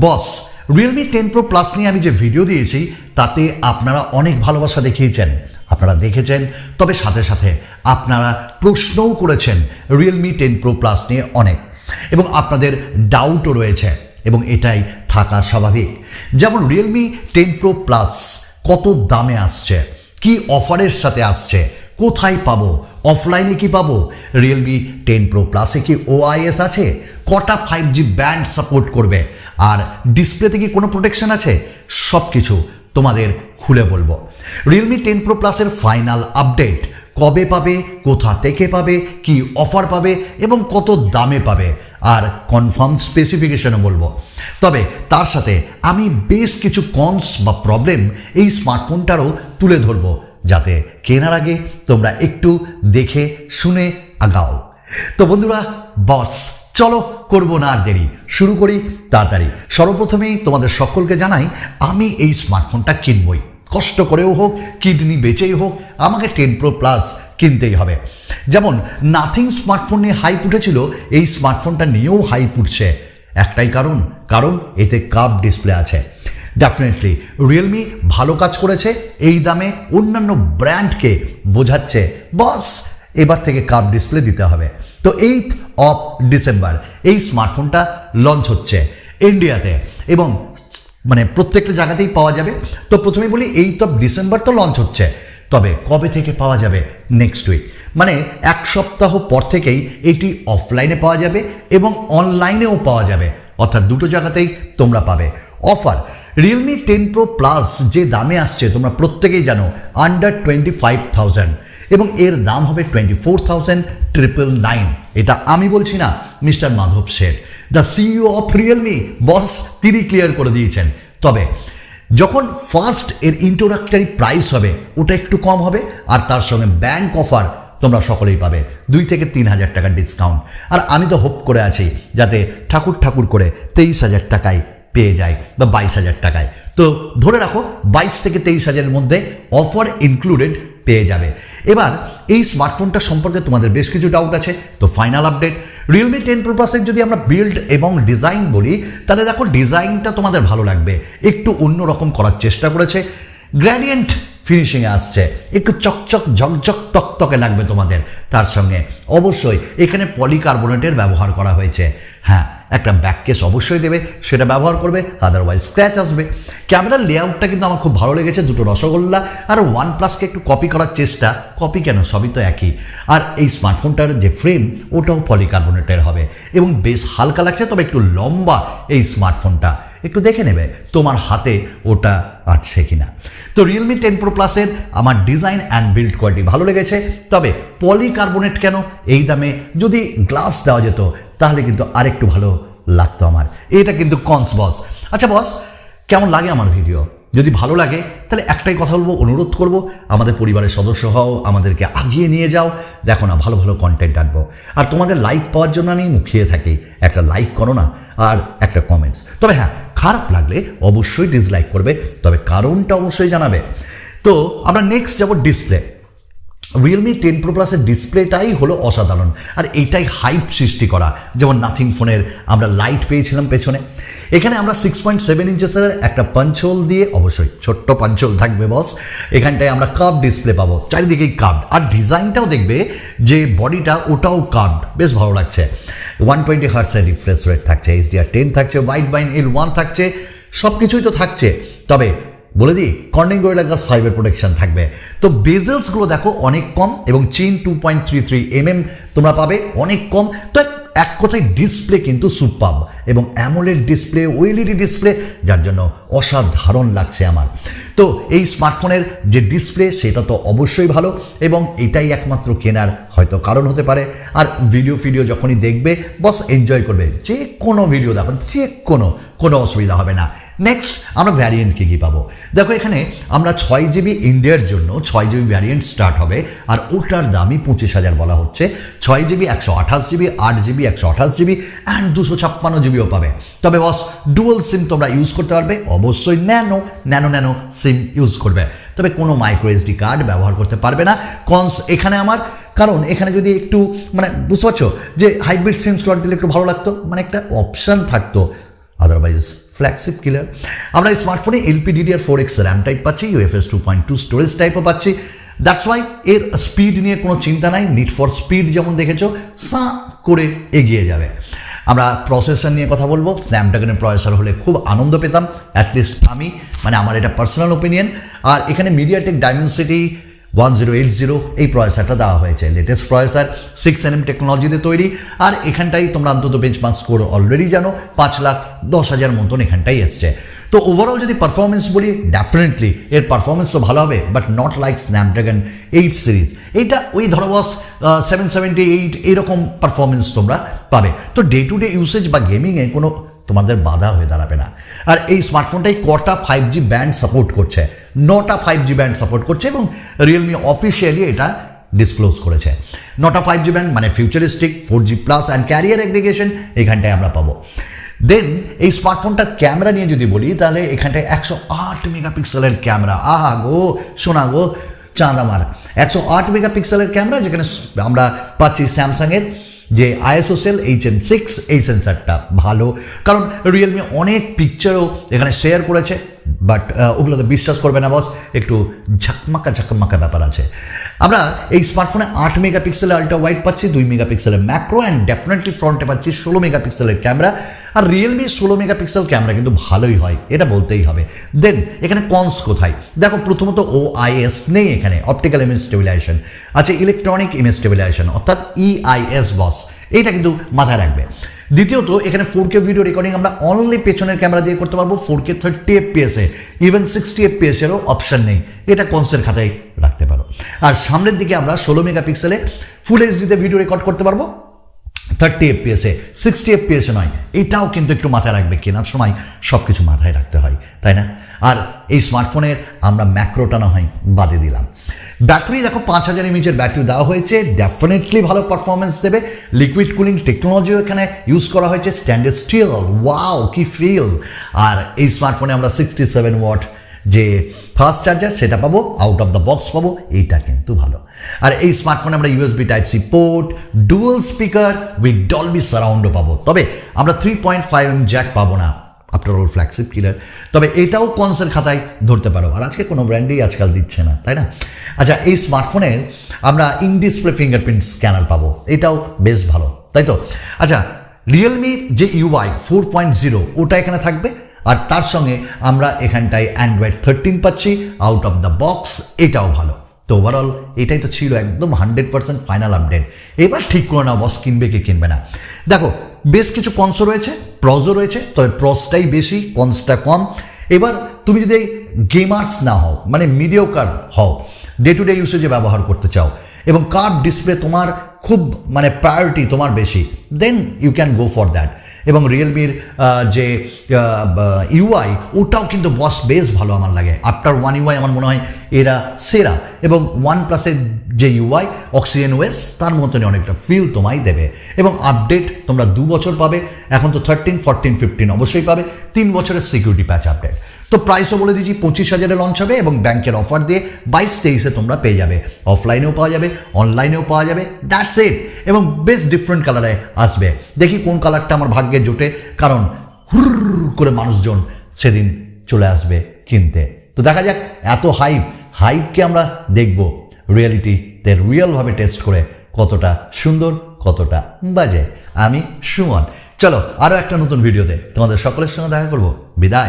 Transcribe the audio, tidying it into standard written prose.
বস Realme 10 pro plus নিয়ে আমি যে ভিডিও দিয়েছি তাতে আপনারা অনেক ভালোবাসা দেখিয়েছেন, আপনারা দেখেছেন, তবে সাথে সাথে আপনারা প্রশ্নও করেছেন রিয়েলমি 10 প্রো প্লাস নিয়ে অনেক, এবং আপনাদের ডাউটও রয়েছে এবং এটাই থাকা স্বাভাবিক। যেমন রিয়েলমি 10 প্রো প্লাস কত দামে আসছে, কি অফারের সাথে আসছে, কোথায় পাবো, অফলাইনে কি পাবো, রিয়েলমি 10 প্রো প্লাসে কি ওআইএস আছে, কটা 5G ব্যান্ড সাপোর্ট করবে, আর ডিসপ্লেতে কি কোনো প্রোটেকশন আছে, সব কিছু তোমাদের খুলে বলবো। রিয়েলমি 10 প্রো প্লাসের ফাইনাল আপডেট কবে পাবে, কোথা থেকে পাবে, কি অফার পাবে এবং কত দামে পাবে, আর কনফার্ম স্পেসিফিকেশনও বলবো। তবে তার সাথে আমি বেশ কিছু কনস বা প্রবলেম এই স্মার্টফোনটারও তুলে ধরবো, যাতে কেনার আগে তোমরা একটু দেখে শুনে আগাও। তো বন্ধুরা, বস চলো করবো না আর দেরি, শুরু করি তাড়াতাড়ি। সর্বপ্রথমেই তোমাদের সকলকে জানাই আমি এই স্মার্টফোনটা কিনবই, কষ্ট করেও হোক, কিডনি বেচেই হোক, আমাকে 10 প্রো প্লাস কিনতেই হবে। যেমন নাথিং স্মার্টফোন নিয়ে হাইপ উঠেছিল, এই স্মার্টফোনটা নিয়েও হাইপ উঠছে। একটাই কারণ এতে কার্ভ ডিসপ্লে আছে। ডেফিনেটলি রিয়েলমি ভালো কাজ করেছে, এই দামে অন্যান্য ব্র্যান্ডকে বোঝাচ্ছে বস এবার থেকে কার্ভ ডিসপ্লে দিতে হবে। তো 8 ডিসেম্বর এই স্মার্টফোনটা লঞ্চ হচ্ছে ইন্ডিয়াতে, এবং মানে প্রত্যেকটা জায়গাতেই পাওয়া যাবে। তো প্রথমেই বলি 8 ডিসেম্বর তো লঞ্চ হচ্ছে, তবে কবে থেকে পাওয়া যাবে, নেক্সট উইক, মানে এক সপ্তাহ পর থেকেই এটি অফলাইনে পাওয়া যাবে এবং অনলাইনেও পাওয়া যাবে, অর্থাৎ দুটো জায়গাতেই তোমরা পাবে। অফার রিয়েলমি 10 প্রো প্লাস যে দামে আসছে তোমরা প্রত্যেকেই জানো, আন্ডার 25,000, এবং এর দাম হবে 24,999। এটা আমি বলছি না, mister Madhav Seth, the CEO of Realme, boss তিনি ক্লিয়ার করে দিয়েছেন। তবে যখন ফার্স্ট এর ইন্ট্রোডাক্টরি প্রাইস হবে ওটা একটু কম হবে, আর তার সঙ্গে ব্যাংক অফার তোমরা সকলেই পাবে 2 থেকে 3,000 টাকার ডিসকাউন্ট। আর আমি তো হোপ করে আছি যাতে ঠাকুর করে 23,000 টাকায় পেয়ে যায়, বা 22,000 টাকায়। তো ধরে রাখো 22 থেকে 23,000-এর মধ্যে অফার ইনক্লুডেড পেয়ে যাবে। এবার এই স্মার্টফোনটা সম্পর্কে তোমাদের বেশ কিছু ডাউট আছে, তো ফাইনাল আপডেট রিয়েলমি 10 প্রো প্লাসের যদি আমরা বিল্ড এবং ডিজাইন বলি, তাহলে দেখো ডিজাইনটা তোমাদের ভালো লাগবে, একটু অন্যরকম করার চেষ্টা করেছে, গ্রেডিয়েন্ট ফিনিশিংয়ে আসছে, একটু চকচক ঝকঝক টকটকে লাগবে তোমাদের। তার সঙ্গে অবশ্যই এখানে পলিকার্বনেটের ব্যবহার করা হয়েছে। হ্যাঁ, একটা ব্যাক কেস অবশ্যই দেবে, সেটা ব্যবহার করবে, আদারওয়াইজ স্ক্র্যাচ আসবে। ক্যামেরার লেআউটটা কিন্তু আমার খুব ভালো লেগেছে, দুটো রসগোল্লা আর OnePlus-কে একটু কপি করার চেষ্টা, কপি কেন, সবই তো একই। আর এই স্মার্টফোনটার যে ফ্রেম ওটাও পলিকার্বনেটের হবে এবং বেশ হালকা লাগছে, তবে একটু লম্বা এই স্মার্টফোনটা, একটু দেখে নেবে তোমার হাতে ওটা আছে কিনা। তো রিয়েলমি 10 প্রো প্লাসের আমার ডিজাইন অ্যান্ড বিল্ড কোয়ালিটি ভালো লেগেছে, তবে পলিকার্বনেট কেন, এই দামে যদি গ্লাস দেওয়া যেত তাহলে কিন্তু আরেকটু ভালো লাগতো আমার। এটা কিন্তু কনস বস। আচ্ছা বস, কেমন লাগে আমার ভিডিও? যদি ভালো লাগে তাহলে একটাই কথা বলবো, অনুরোধ করব, আমাদের পরিবারের সদস্য হও, আমাদেরকে আগিয়ে নিয়ে যাও। দেখো না, ভালো ভালো কন্টেন্ট আনবো, আর তোমাদের লাইক পাওয়ার জন্য আমি মুখিয়ে থাকি। একটা লাইক করো না, আর একটা কমেন্টস। তবে হ্যাঁ, খারাপ লাগলে অবশ্যই ডিসলাইক করবে, তবে কারণটা অবশ্যই জানাবে। তো আমরা নেক্সট যাব ডিসপ্লে। রিয়েলমি 10 প্রো প্লাসের ডিসপ্লেটাই হলো অসাধারণ, আর এইটাই হাইপ সৃষ্টি করা। যেমন নাথিং ফোনের আমরা লাইট পেয়েছিলাম পেছনে, এখানে আমরা 6.7 ইঞ্চেসের একটা পাঞ্চোল দিয়ে, অবশ্যই ছোট্ট পাঞ্চোল থাকবে বস, এখানটায় আমরা কার্ভ ডিসপ্লে পাবো, চারিদিকেই কার্ভ, আর ডিজাইনটাও দেখবে যে বডিটা ওটাও কার্ভ, বেশ ভালো লাগছে। 120 হার্টসের রিফ্রেশ রেট থাকছে, HDR10 থাকছে, ওয়াইড বাইন L1 থাকছে, সব কিছুই তো থাকছে। তবে বলে দিই, কর্নিং গরিলা গ্লাস 5-এর প্রোটেকশন থাকবে। তো বেজেলসগুলো দেখো অনেক কম, এবং চেইন 2.33 mm তোমরা পাবে, অনেক কম। তো এক কথায় ডিসপ্লে কিন্তু সুপার, এবং অ্যামোলেড ডিসপ্লে, ওএলইডি ডিসপ্লে, যার জন্য অসাধারণ লাগছে আমার। তো এই স্মার্টফোনের যে ডিসপ্লে সেটা তো অবশ্যই ভালো, এবং এটাই একমাত্র কেনার হয়তো কারণ হতে পারে। আর ভিডিও যখনই দেখবে বস এনজয় করবে, যে কোনো ভিডিও দেখো, যে কোনো অসুবিধা হবে না। নেক্সট আমরা ভ্যারিয়েন্ট কী পাবো, দেখো এখানে আমরা 6GB ইন্ডিয়ার জন্য 6GB ভ্যারিয়েন্ট স্টার্ট হবে, আর ওটার দামই 25,000 বলা হচ্ছে। 6GB 128GB, 8GB 128GB and 256GBও পাবে। তবে বস ডুয়াল সিম তোমরা ইউজ করতে পারবে, অবশ্যই ন্যানো সিম ইউজ করবে, তবে কোনো মাইক্রো SD কার্ড ব্যবহার করতে পারবে না। কনস এখানে আমার, কারণ এখানে যদি একটু মানে বুঝতে পারছো যে হাইব্রিড সিম স্লট দিলে একটু ভালো লাগতো, মানে একটা অপশান থাকতো, আদারওয়াইজ ফ্ল্যাগশিপ কিলার। আমরা এই স্মার্টফোনে LPDDR4X র্যাম টাইপ পাচ্ছি, UFS 2.2 স্টোরেজ টাইপও পাচ্ছি। দ্যাটস ওয়াই এর স্পিড নিয়ে কোনো চিন্তা নাই, নিড ফর স্পিড যেমন দেখেছো সা করে এগিয়ে যাবে। আমরা প্রসেসর নিয়ে কথা বলবো, স্ন্যাপড্রাগনের প্রসেসর হলে খুব আনন্দ পেতাম, অ্যাটলিস্ট আমি, মানে আমার এটা পার্সোনাল ওপিনিয়ন। আর এখানে মিডিয়াটেক ডাইমেনসিটি 1080 এই প্রসেসরটা দেওয়া হয়েছে, লেটেস্ট প্রসেসর 6nm টেকনোলজিতে তৈরি। আর এখানটাই তোমরা অন্তত বেঞ্চমার্ক স্কোর অলরেডি জানো, 5,10,000 মতন এখানটাই এসছে। তো ওভারঅল যদি পারফরমেন্স বলি, ডেফিনেটলি এর পারফরমেন্স তো ভালো হবে, but not like Snapdragon 8 series. এইটা ওই ধরো 778 এইরকম পারফরমেন্স তোমরা পাবে। তো ডে টু ডে ইউসেজ বা গেমিংয়ে কোনো তোমাদের বাধা হয়ে দাঁড়াবে না। আর এই স্মার্টফোনটাই কটা 5G ব্যান্ড সাপোর্ট করছে, 9টা 5G ব্যান্ড সাপোর্ট করছে এবং রিয়েলমি অফিসিয়ালি এটা ডিসক্লোজ করেছে। 9টা 5G ব্যান্ড মানে futuristic 4G plus and career aggregation এখানটায় আমরা পাবো। দেন এই স্মার্টফোনটার ক্যামেরা নিয়ে যদি বলি, তাহলে এখানটায় 108 মেগাপিক্সেলের ক্যামেরা। আহা গো সোনা গো চাঁদ আমার, 108 মেগাপিক্সেলের ক্যামেরা, যেখানে আমরা পাচ্ছি স্যামসাংয়ের যে ISO সেল HM6 এই সেন্সারটা ভালো, কারণ রিয়েলমি অনেক পিকচারও এখানে শেয়ার করেছে, বাট ওগুলোতে বিশ্বাস করবে না বস, একটু ঝাকমাকা ব্যাপার আছে। আমরা এই স্মার্টফোনে 8 মেগাপিক্সেলের আল্ট্রা ওয়াইড পাচ্ছি, 2 মেগাপিক্সেলের ম্যাক্রো অ্যান্ড ডেফিনেটলি ফ্রন্টে পাচ্ছি 16 মেগাপিক্সেলের ক্যামেরা। আর রিয়েলমি 16 মেগাপিক্সেল ক্যামেরা কিন্তু ভালোই হয়, এটা বলতেই হবে। দেন এখানে কনস কোথায় দেখো, প্রথমত OIS নেই এখানে, অপটিক্যাল ইমেজ স্টেবিলাইজেশন আছে, ইলেকট্রনিক ইমেজ স্টেবিলাইজেশন অর্থাৎ EIS বস, এইটা কিন্তু মাথায় রাখবে। দ্বিতীয়ত এখানে 4K ভিডিও রেকর্ডিং আমরা অনলি পেছনের ক্যামেরা দিয়ে করতে পারবো, 4K 30 FPS এ, ইভেন 60 FPS এরও অপশন নেই, এটা কনসের খাতায় রাখতে পারো। আর সামনের দিকে আমরা 16 মেগাপিক্সেলে ফুল এইচডিতে ভিডিও রেকর্ড করতে পারবো 30 FPS এ, 60 FPS এ নয়। এটাও কিন্তু একটু মাথায় রাখবে, কেনার সময় সব কিছু মাথায় রাখতে হয়, তাই না? আর এই স্মার্টফোনের আমরা ম্যাক্রোটা না হয় বাদে দিলাম। ব্যাটারি দেখো 5000 mAh ব্যাটারি দেওয়া হয়েছে, ডেফিনেটলি ভালো পারফরমেন্স দেবে। লিকুইড কুলিং টেকনোলজিও এখানে ইউজ করা হয়েছে, স্ট্যান্ডার্ড স্টিল, ওয়াও কি ফিল। আর এই স্মার্টফোনে আমরা 67 ওয়াট যে ফাস্ট চার্জার সেটা পাবো, আউট অফ দ্য বক্স পাবো, এইটা কিন্তু ভালো। আর এই স্মার্টফোনে আমরা USB Type-C port, dual speaker with Dolby সারাউন্ডও পাবো। তবে আমরা 3.5mm জ্যাক পাবো না, আফটার অল ফ্ল্যাগশিপ কিলার, তবে এটাও কনসের খাতায় ধরতে পারো। আর আজকে কোনো ব্র্যান্ডেই আজকাল দিচ্ছে না, তাই না? আচ্ছা, এই স্মার্টফোনের আমরা ইন ডিসপ্লে ফিঙ্গারপ্রিন্ট স্ক্যানার পাবো, এটাও বেশ ভালো, তাই তো? আচ্ছা, রিয়েলমির যে UI 4.0 ওটা এখানে থাকবে, আর তার সঙ্গে আমরা এখানটায় Android 13 পাচ্ছি আউট অফ দ্য বক্স, এটাও ভালো। তো ওভারঅল এটাই তো ছিল একদম 100% ফাইনাল আপডেট। এবার ঠিক করে নাও বস, কিনবে কি কিনবে না। দেখো বেশ কিছু কনসও রয়েছে, প্রজও রয়েছে, তবে প্রজটাই বেশি, কনসটা কম। এবার তুমি যদি গেমার্স না হও, মানে মিডিওকার হও, ডে টু ডে ইউসেজে ব্যবহার করতে চাও এবং কার্ভ ডিসপ্লে তোমার খুব মানে প্রায়োরিটি তোমার বেশি, then you can go for that. এবং রিয়েলমির যে UI ওটাও কিন্তু বস বেশ ভালো আমার লাগে। আফটার ওয়ান UI আমার মনে হয় এরা সেরা, এবং OnePlus-এর যে UI অক্সিজেন OS তার মতনই অনেকটা ফিল তোমায় দেবে। এবং আপডেট তোমরা 2 বছর পাবে, এখন তো 13, 14, 15 অবশ্যই পাবে, 3 বছরের সিকিউরিটি প্যাচ আপডেট। তো প্রাইসও বলে দিচ্ছি 25,000-এ লঞ্চ হবে এবং ব্যাংকের অফার দিয়ে 22-23-এ তোমরা পেয়ে যাবে। অফলাইনেও পাওয়া যাবে, অনলাইনেও পাওয়া যাবে, দ্যাটস ইট। এবং বেশ ডিফারেন্ট কালারে আসবে, দেখি কোন কালারটা আমার ভাগ্যে জোটে, কারণ হুর করে মানুষজন সেদিন চলে আসবে কিনতে। তো দেখা যাক, এত হাইপকে আমরা দেখব রিয়েলিটিতে রিয়েলভাবে টেস্ট করে কতটা সুন্দর, কতটা বাজে। আমি সুমন, চলো আরও একটা নতুন ভিডিওতে তোমাদের সকলের সঙ্গে দেখা করবো। বিদায়।